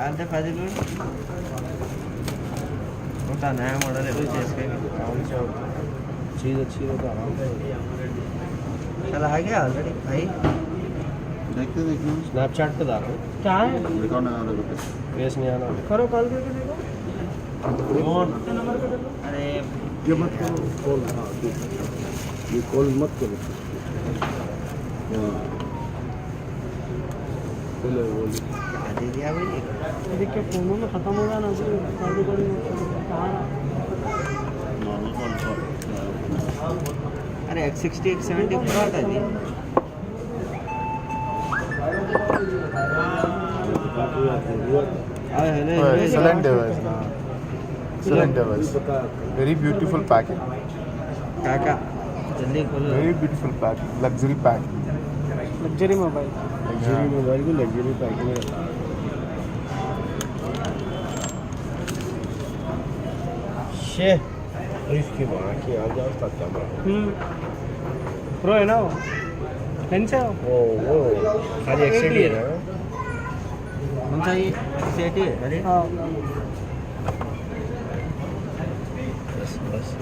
डालते फाजिल होता नया मॉडल है कोई चीज़ का चीज़ अच्छी है तो आराम से चल आ गया ऑलरेडी भाई देखते देखते स्नैपचैट पे डालो क्या है दिखाओ ना वाले को फेस नहीं आना करो कॉल करके देखो कौन नंबर पे देखो अरे ये मत करो कॉल हाँ ये कॉल मत करो बोले बोले दे दिया भाई ये देख के फोनों में खत्म हो गया ना फिर कॉल रिकॉर्डिंग कहाँ नॉर्मल कॉल अरे x60 x70 पूरा था जी Excellent device ना excellent device very beautiful packing काका जल्दी खोलो very beautiful packing luxury packing luxury mobile luxury mobile को लग्जरी पैकिंग में रखा है शे इसकी माँ की आ जाओ उसका कैमरा प्रो है ना वो लेंस है वो खाली एक्सएडी है ना कौन सा ये x80 है अरे हाँ बस बस